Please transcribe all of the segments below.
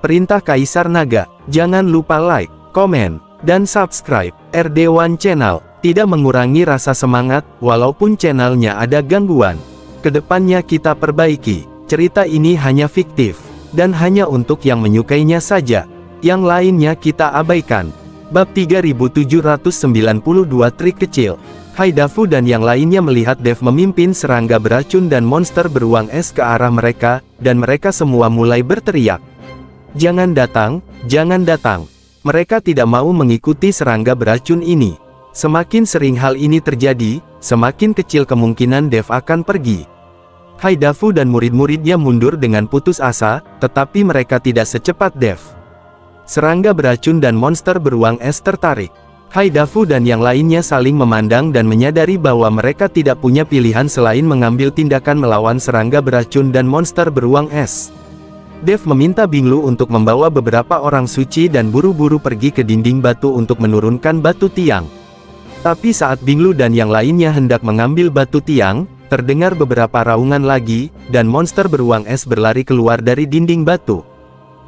Perintah Kaisar Naga. Jangan lupa like, komen, dan subscribe RD1 Channel. Tidak mengurangi rasa semangat, walaupun channelnya ada gangguan. Kedepannya kita perbaiki. Cerita ini hanya fiktif, dan hanya untuk yang menyukainya saja. Yang lainnya kita abaikan. Bab 3792 Trik Kecil. Haidafu dan yang lainnya melihat Dev memimpin serangga beracun dan monster beruang es ke arah mereka, dan mereka semua mulai berteriak. Jangan datang, jangan datang. Mereka tidak mau mengikuti serangga beracun ini. Semakin sering hal ini terjadi, semakin kecil kemungkinan Dev akan pergi. Haidafu dan murid-muridnya mundur dengan putus asa, tetapi mereka tidak secepat Dev. Serangga beracun dan monster beruang es tertarik. Haidafu dan yang lainnya saling memandang dan menyadari bahwa mereka tidak punya pilihan selain mengambil tindakan melawan serangga beracun dan monster beruang es. Dev meminta Binglu untuk membawa beberapa orang suci dan buru-buru pergi ke dinding batu untuk menurunkan batu tiang. Tapi saat Binglu dan yang lainnya hendak mengambil batu tiang, terdengar beberapa raungan lagi, dan monster beruang es berlari keluar dari dinding batu.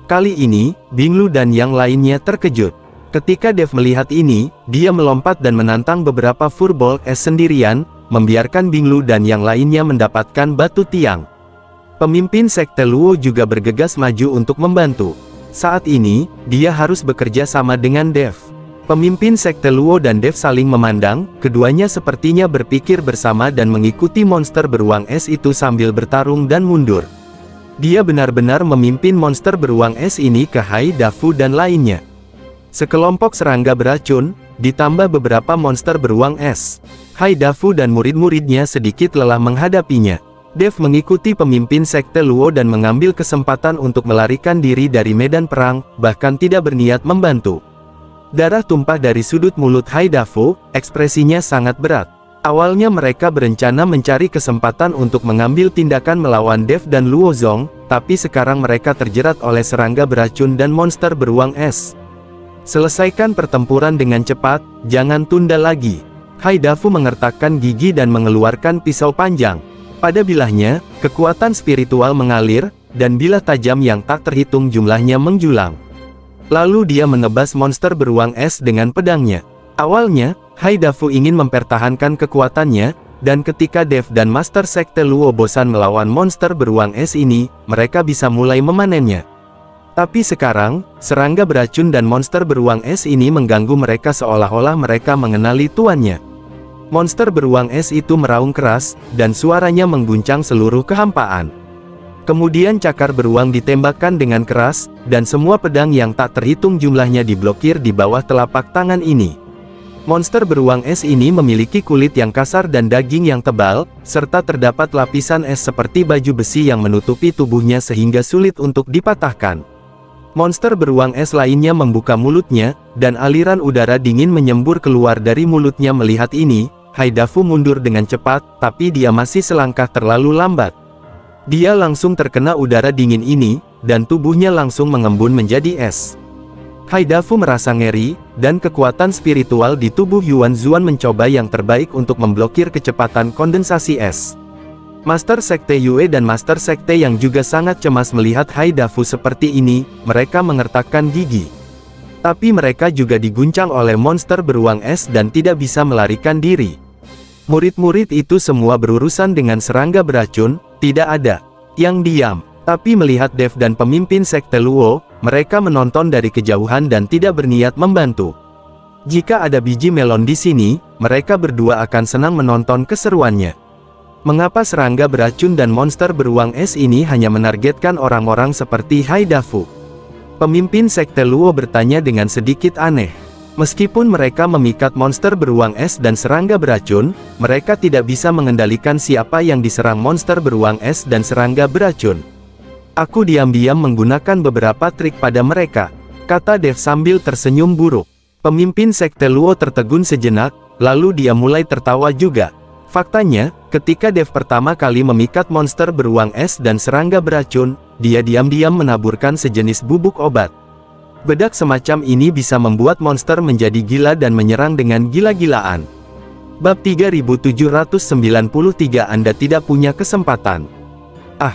Kali ini, Binglu dan yang lainnya terkejut. Ketika Dev melihat ini, dia melompat dan menantang beberapa furball es sendirian, membiarkan Binglu dan yang lainnya mendapatkan batu tiang. Pemimpin Sekte Luo juga bergegas maju untuk membantu. Saat ini, dia harus bekerja sama dengan Dev. Pemimpin Sekte Luo dan Dev saling memandang, keduanya sepertinya berpikir bersama dan mengikuti monster beruang es itu sambil bertarung dan mundur. Dia benar-benar memimpin monster beruang es ini ke Haidafu dan lainnya. Sekelompok serangga beracun, ditambah beberapa monster beruang es. Haidafu dan murid-muridnya sedikit lelah menghadapinya. Dev mengikuti pemimpin Sekte Luo dan mengambil kesempatan untuk melarikan diri dari medan perang, bahkan tidak berniat membantu. Darah tumpah dari sudut mulut Haidafu, ekspresinya sangat berat. Awalnya mereka berencana mencari kesempatan untuk mengambil tindakan melawan Dev dan Luozong, tapi sekarang mereka terjerat oleh serangga beracun dan monster beruang es. Selesaikan pertempuran dengan cepat, jangan tunda lagi. Haidafu mengertakkan gigi dan mengeluarkan pisau panjang. Pada bilahnya, kekuatan spiritual mengalir, dan bilah tajam yang tak terhitung jumlahnya menjulang. Lalu dia menebas monster beruang es dengan pedangnya. Awalnya, Haidafu ingin mempertahankan kekuatannya, dan ketika Dev dan Master Sekte Luo bosan melawan monster beruang es ini, mereka bisa mulai memanennya. Tapi sekarang, serangga beracun dan monster beruang es ini mengganggu mereka seolah-olah mereka mengenali tuannya. Monster beruang es itu meraung keras, dan suaranya mengguncang seluruh kehampaan. Kemudian cakar beruang ditembakkan dengan keras, dan semua pedang yang tak terhitung jumlahnya diblokir di bawah telapak tangan ini. Monster beruang es ini memiliki kulit yang kasar dan daging yang tebal, serta terdapat lapisan es seperti baju besi yang menutupi tubuhnya sehingga sulit untuk dipatahkan. Monster beruang es lainnya membuka mulutnya, dan aliran udara dingin menyembur keluar dari mulutnya. Melihat ini, Haidafu mundur dengan cepat, tapi dia masih selangkah terlalu lambat. Dia langsung terkena udara dingin ini, dan tubuhnya langsung mengembun menjadi es. Haidafu merasa ngeri, dan kekuatan spiritual di tubuh Yuan Zuan mencoba yang terbaik untuk memblokir kecepatan kondensasi es. Master Sekte Yue dan Master Sekte yang juga sangat cemas melihat Haidafu seperti ini, mereka mengertakkan gigi. Tapi mereka juga diguncang oleh monster beruang es dan tidak bisa melarikan diri. Murid-murid itu semua berurusan dengan serangga beracun, tidak ada yang diam. Tapi melihat Dev dan pemimpin Sekte Luo, mereka menonton dari kejauhan dan tidak berniat membantu. Jika ada biji melon di sini, mereka berdua akan senang menonton keseruannya. Mengapa serangga beracun dan monster beruang es ini hanya menargetkan orang-orang seperti Haidafu? Pemimpin Sekte Luo bertanya dengan sedikit aneh. Meskipun mereka memikat monster beruang es dan serangga beracun, mereka tidak bisa mengendalikan siapa yang diserang monster beruang es dan serangga beracun. Aku diam-diam menggunakan beberapa trik pada mereka, kata Dev sambil tersenyum buruk. Pemimpin Sekte Luo tertegun sejenak, lalu dia mulai tertawa juga. Faktanya, ketika Dev pertama kali memikat monster beruang es dan serangga beracun, dia diam-diam menaburkan sejenis bubuk obat. Bedak semacam ini bisa membuat monster menjadi gila dan menyerang dengan gila-gilaan. Bab 3793 Anda tidak punya kesempatan. Ah,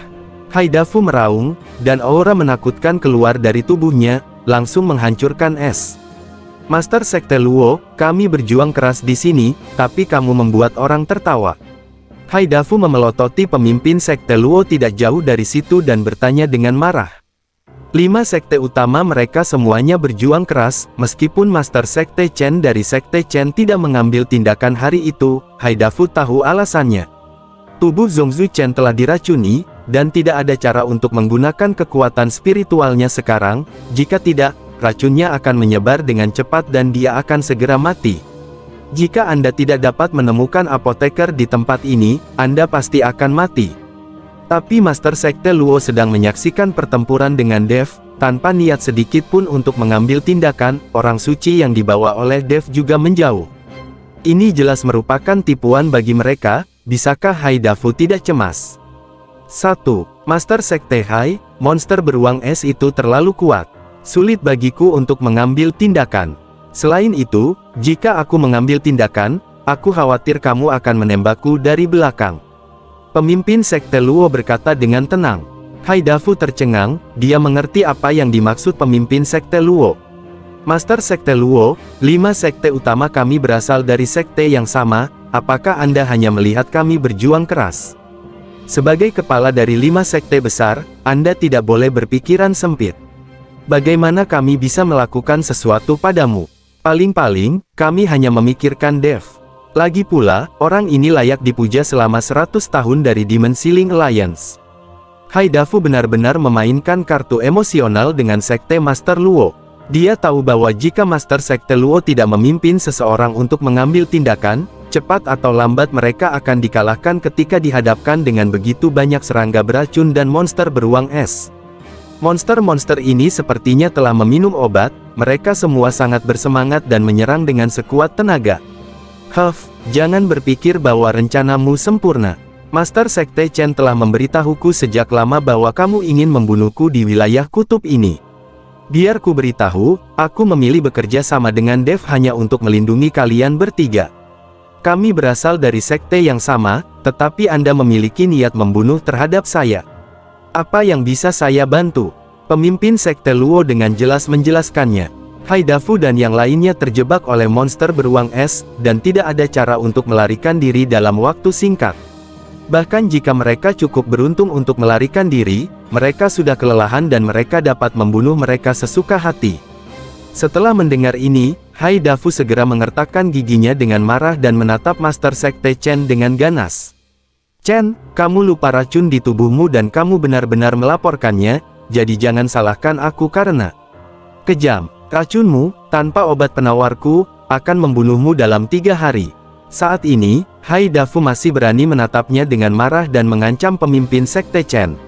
Haidafu meraung, dan aura menakutkan keluar dari tubuhnya, langsung menghancurkan es. Master Sekte Luo, kami berjuang keras di sini, tapi kamu membuat orang tertawa. Haidafu memelototi pemimpin Sekte Luo tidak jauh dari situ dan bertanya dengan marah. 5 sekte utama mereka semuanya berjuang keras, meskipun Master Sekte Chen dari Sekte Chen tidak mengambil tindakan hari itu, Haidafu tahu alasannya. Tubuh Zhongzhu Chen telah diracuni, dan tidak ada cara untuk menggunakan kekuatan spiritualnya sekarang, jika tidak, racunnya akan menyebar dengan cepat dan dia akan segera mati. Jika Anda tidak dapat menemukan apoteker di tempat ini, Anda pasti akan mati. Tapi Master Sekte Luo sedang menyaksikan pertempuran dengan Dev, tanpa niat sedikit pun untuk mengambil tindakan, orang suci yang dibawa oleh Dev juga menjauh. Ini jelas merupakan tipuan bagi mereka, bisakah Haidafu tidak cemas? 1. Master Sekte Hai, monster beruang es itu terlalu kuat. Sulit bagiku untuk mengambil tindakan. Selain itu, jika aku mengambil tindakan, aku khawatir kamu akan menembakku dari belakang. Pemimpin Sekte Luo berkata dengan tenang. Haidafu tercengang, dia mengerti apa yang dimaksud pemimpin Sekte Luo. Master Sekte Luo, 5 sekte utama kami berasal dari sekte yang sama, apakah Anda hanya melihat kami berjuang keras? Sebagai kepala dari 5 sekte besar, Anda tidak boleh berpikiran sempit. Bagaimana kami bisa melakukan sesuatu padamu? Paling-paling, kami hanya memikirkan Dev. Lagi pula, orang ini layak dipuja selama 100 tahun dari Demon Ceiling Alliance. Haidafu benar-benar memainkan kartu emosional dengan sekte Master Luo. Dia tahu bahwa jika Master Sekte Luo tidak memimpin seseorang untuk mengambil tindakan, cepat atau lambat mereka akan dikalahkan ketika dihadapkan dengan begitu banyak serangga beracun dan monster beruang es. Monster-monster ini sepertinya telah meminum obat, mereka semua sangat bersemangat dan menyerang dengan sekuat tenaga. Jangan berpikir bahwa rencanamu sempurna. Master Sekte Chen telah memberitahuku sejak lama bahwa kamu ingin membunuhku di wilayah kutub ini. Biar ku beritahu, aku memilih bekerja sama dengan Dev hanya untuk melindungi kalian bertiga. Kami berasal dari sekte yang sama, tetapi Anda memiliki niat membunuh terhadap saya. Apa yang bisa saya bantu? Pemimpin Sekte Luo dengan jelas menjelaskannya. Haidafu dan yang lainnya terjebak oleh monster beruang es, dan tidak ada cara untuk melarikan diri dalam waktu singkat. Bahkan jika mereka cukup beruntung untuk melarikan diri, mereka sudah kelelahan dan mereka dapat membunuh mereka sesuka hati. Setelah mendengar ini, Haidafu segera mengertakkan giginya dengan marah dan menatap Master Sekte Chen dengan ganas. Chen, kamu lupa racun di tubuhmu dan kamu benar-benar melaporkannya, jadi jangan salahkan aku karena kejam. Racunmu, tanpa obat penawarku, akan membunuhmu dalam 3 hari. Saat ini, Haidafu masih berani menatapnya dengan marah dan mengancam pemimpin Sekte Chen.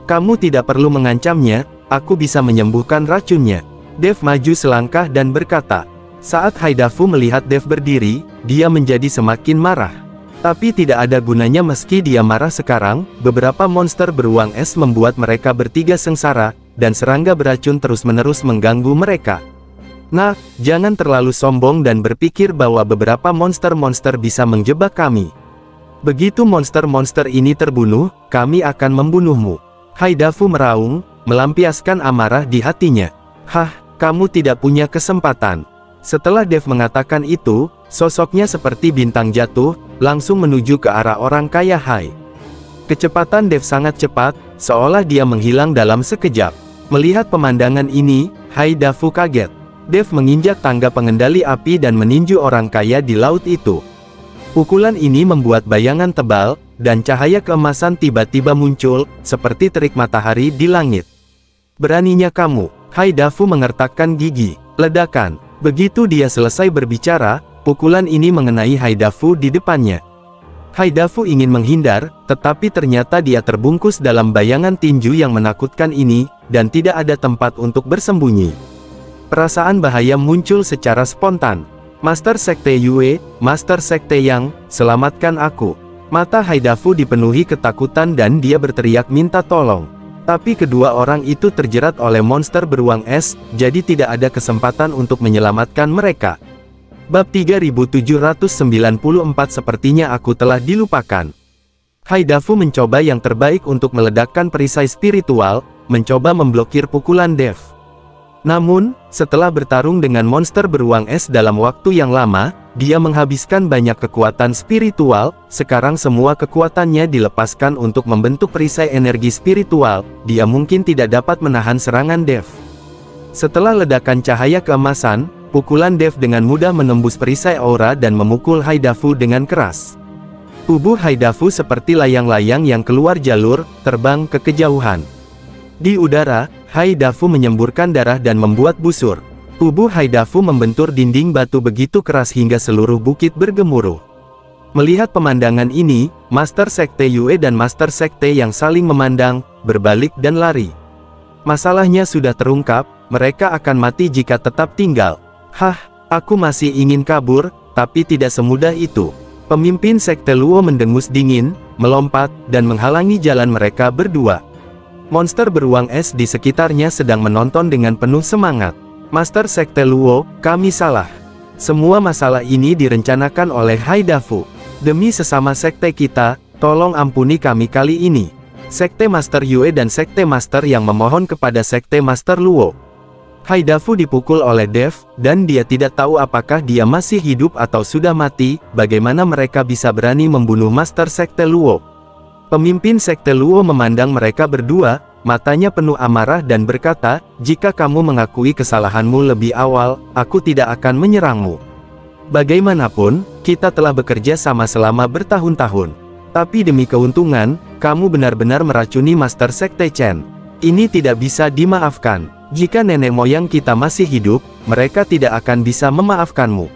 Kamu tidak perlu mengancamnya, aku bisa menyembuhkan racunnya. Dev maju selangkah dan berkata. Saat Haidafu melihat Dev berdiri, dia menjadi semakin marah. Tapi tidak ada gunanya meski dia marah sekarang, beberapa monster beruang es membuat mereka bertiga sengsara, dan serangga beracun terus-menerus mengganggu mereka. Nah, jangan terlalu sombong dan berpikir bahwa beberapa monster-monster bisa menjebak kami. Begitu monster-monster ini terbunuh, kami akan membunuhmu. Haidafu meraung, melampiaskan amarah di hatinya. Kamu tidak punya kesempatan. Setelah Dev mengatakan itu, sosoknya seperti bintang jatuh, langsung menuju ke arah orang kaya Hai. Kecepatan Dev sangat cepat, seolah dia menghilang dalam sekejap. Melihat pemandangan ini, Haidafu kaget. Dev menginjak tangga pengendali api dan meninju orang kaya di laut itu. Pukulan ini membuat bayangan tebal, dan cahaya keemasan tiba-tiba muncul, seperti terik matahari di langit. Beraninya kamu, Haidafu mengertakkan gigi. Ledakan. Begitu dia selesai berbicara, pukulan ini mengenai Haidafu di depannya. Haidafu ingin menghindar, tetapi ternyata dia terbungkus dalam bayangan tinju yang menakutkan ini, dan tidak ada tempat untuk bersembunyi. Perasaan bahaya muncul secara spontan. Master Sekte Yue, Master Sekte Yang, selamatkan aku. Mata Haidafu dipenuhi ketakutan dan dia berteriak minta tolong. Tapi kedua orang itu terjerat oleh monster beruang es, jadi tidak ada kesempatan untuk menyelamatkan mereka. Bab 3794 sepertinya aku telah dilupakan. Haidafu mencoba yang terbaik untuk meledakkan perisai spiritual, mencoba memblokir pukulan Dev. Namun, setelah bertarung dengan monster beruang es dalam waktu yang lama, dia menghabiskan banyak kekuatan spiritual. Sekarang semua kekuatannya dilepaskan untuk membentuk perisai energi spiritual. Dia mungkin tidak dapat menahan serangan Dev. Setelah ledakan cahaya keemasan, pukulan Dev dengan mudah menembus perisai aura dan memukul Haidafu dengan keras. Tubuh Haidafu seperti layang-layang yang keluar jalur, terbang ke kejauhan. Di udara, Haidafu menyemburkan darah dan membuat busur. Tubuh Haidafu membentur dinding batu begitu keras hingga seluruh bukit bergemuruh. Melihat pemandangan ini, Master Sekte Yue dan Master Sekte yang saling memandang, berbalik dan lari. Masalahnya sudah terungkap, mereka akan mati jika tetap tinggal. Hah, aku masih ingin kabur, tapi tidak semudah itu. Pemimpin Sekte Luo mendengus dingin, melompat, dan menghalangi jalan mereka berdua. Monster beruang es di sekitarnya sedang menonton dengan penuh semangat. Master Sekte Luo, kami salah. Semua masalah ini direncanakan oleh Haidafu. Demi sesama sekte kita, tolong ampuni kami kali ini. Sekte Master Yue dan Sekte Master yang memohon kepada Sekte Master Luo. Haidafu dipukul oleh Dev, dan dia tidak tahu apakah dia masih hidup atau sudah mati. Bagaimana mereka bisa berani membunuh Master Sekte Luo? Pemimpin Sekte Luo memandang mereka berdua, matanya penuh amarah dan berkata, jika kamu mengakui kesalahanmu lebih awal, aku tidak akan menyerangmu. Bagaimanapun, kita telah bekerja sama selama bertahun-tahun. Tapi demi keuntungan, kamu benar-benar meracuni Master Sekte Chen. Ini tidak bisa dimaafkan. Jika nenek moyang kita masih hidup, mereka tidak akan bisa memaafkanmu.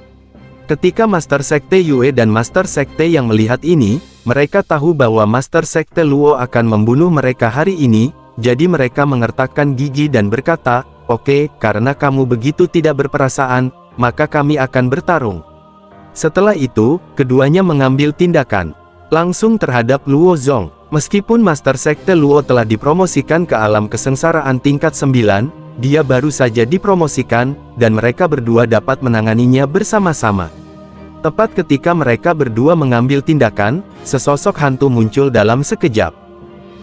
Ketika Master Sekte Yue dan Master Sekte yang melihat ini, mereka tahu bahwa Master Sekte Luo akan membunuh mereka hari ini, jadi mereka mengertakkan gigi dan berkata, oke, karena kamu begitu tidak berperasaan, maka kami akan bertarung. Setelah itu, keduanya mengambil tindakan langsung terhadap Luo Zong. Meskipun Master Sekte Luo telah dipromosikan ke alam kesengsaraan tingkat 9, dia baru saja dipromosikan, dan mereka berdua dapat menanganinya bersama-sama. Tepat ketika mereka berdua mengambil tindakan, sesosok hantu muncul dalam sekejap.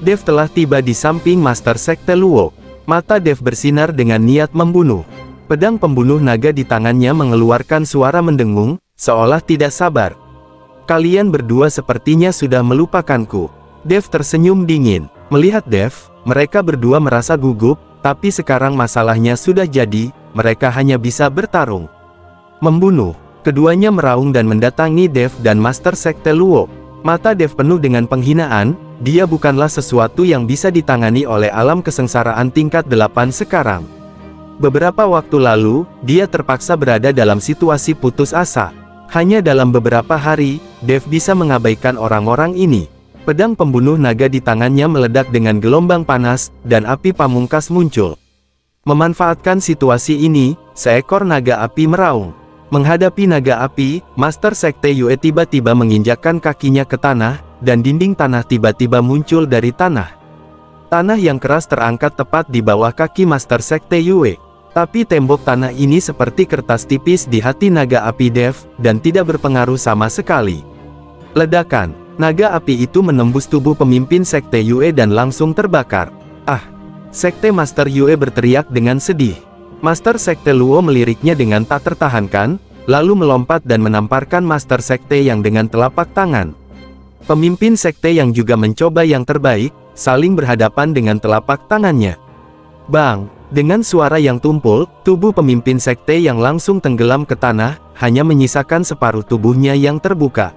Dev telah tiba di samping Master Sekte Luo. Mata Dev bersinar dengan niat membunuh. Pedang pembunuh naga di tangannya mengeluarkan suara mendengung, seolah tidak sabar. Kalian berdua sepertinya sudah melupakanku. Dev tersenyum dingin. Melihat Dev, mereka berdua merasa gugup, tapi sekarang masalahnya sudah jadi, mereka hanya bisa bertarung. Membunuh. Keduanya meraung dan mendatangi Dev dan Master Sekte Luo. Mata Dev penuh dengan penghinaan, dia bukanlah sesuatu yang bisa ditangani oleh alam kesengsaraan tingkat 8 sekarang. Beberapa waktu lalu, dia terpaksa berada dalam situasi putus asa. Hanya dalam beberapa hari, Dev bisa mengabaikan orang-orang ini. Pedang pembunuh naga di tangannya meledak dengan gelombang panas, dan api pamungkas muncul. Memanfaatkan situasi ini, seekor naga api meraung. Menghadapi naga api, Master Sekte Yue tiba-tiba menginjakkan kakinya ke tanah, dan dinding tanah tiba-tiba muncul dari tanah. Tanah yang keras terangkat tepat di bawah kaki Master Sekte Yue. Tapi tembok tanah ini seperti kertas tipis di hati naga api Dev, dan tidak berpengaruh sama sekali. Ledakan. Naga api itu menembus tubuh pemimpin Sekte Yue dan langsung terbakar. Ah! Sekte Master Yue berteriak dengan sedih. Master Sekte Luo meliriknya dengan tak tertahankan, lalu melompat dan menamparkan Master Sekte yang dengan telapak tangan. Pemimpin Sekte yang juga mencoba yang terbaik, saling berhadapan dengan telapak tangannya. Bang! Dengan suara yang tumpul, tubuh pemimpin Sekte yang langsung tenggelam ke tanah, hanya menyisakan separuh tubuhnya yang terbuka.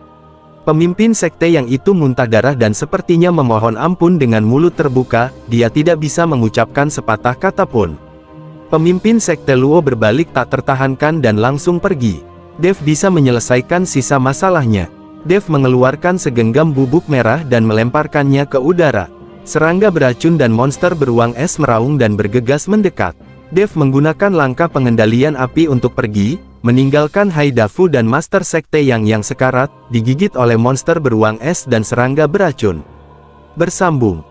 Pemimpin sekte yang itu muntah darah dan sepertinya memohon ampun dengan mulut terbuka, dia tidak bisa mengucapkan sepatah kata pun. Pemimpin sekte Luo berbalik tak tertahankan dan langsung pergi. Dev bisa menyelesaikan sisa masalahnya. Dev mengeluarkan segenggam bubuk merah dan melemparkannya ke udara. Serangga beracun dan monster beruang es meraung dan bergegas mendekat. Dev menggunakan langkah pengendalian api untuk pergi, meninggalkan Haidafu dan Master Sekte yang sekarat, digigit oleh monster beruang es dan serangga beracun. Bersambung.